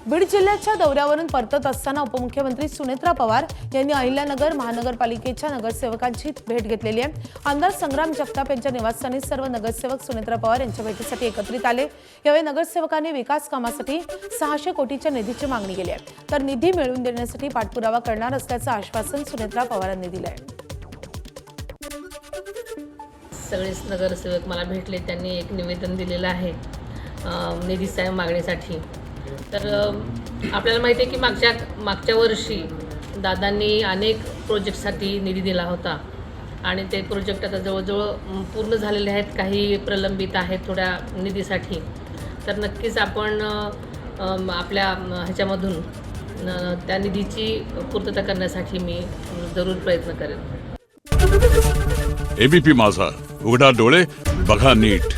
बीड जिल्ह्याच्या दौऱ्यावरून परतत असताना उपमुख्यमंत्री सुनेत्रा पवार यांनी अहिल्यानगर महानगरपालिकेच्या नगरसेवकांची भेट घेतलेली आहे। आमदार संग्राम जगताप यांच्या निवासस्थानी सर्व नगरसेवक सुनेत्रा पवार यांच्या भेटीसाठी एकत्रित आले। यावेळी नगरसेवकांनी विकास कामासाठी 600 कोटीच्या निधीची मागणी केली आहे, तर निधी मिळवून देण्यासाठी पाठपुरावा करणार असल्याचं आश्वासन सुनेत्रा पवारांनी दिलं आहे। सगळेच नगरसेवक मला भेटले, त्यांनी एक निवेदन दिलेलं आहे निधीच्या मागणीसाठी। तर आपल्याला माहिती आहे की मागच्या वर्षी दादांनी अनेक प्रोजेक्टसाठी निधी दिला होता आणि ते प्रोजेक्ट आता जवळजवळ पूर्ण झालेले आहेत, काही प्रलंबित आहेत थोड्या निधीसाठी। तर नक्कीच आपण आपल्या ह्याच्यामधून त्या निधीची पूर्तता करण्यासाठी मी जरूर प्रयत्न करेन। एबीपी माझा, उघडा डोळे बघा नीट।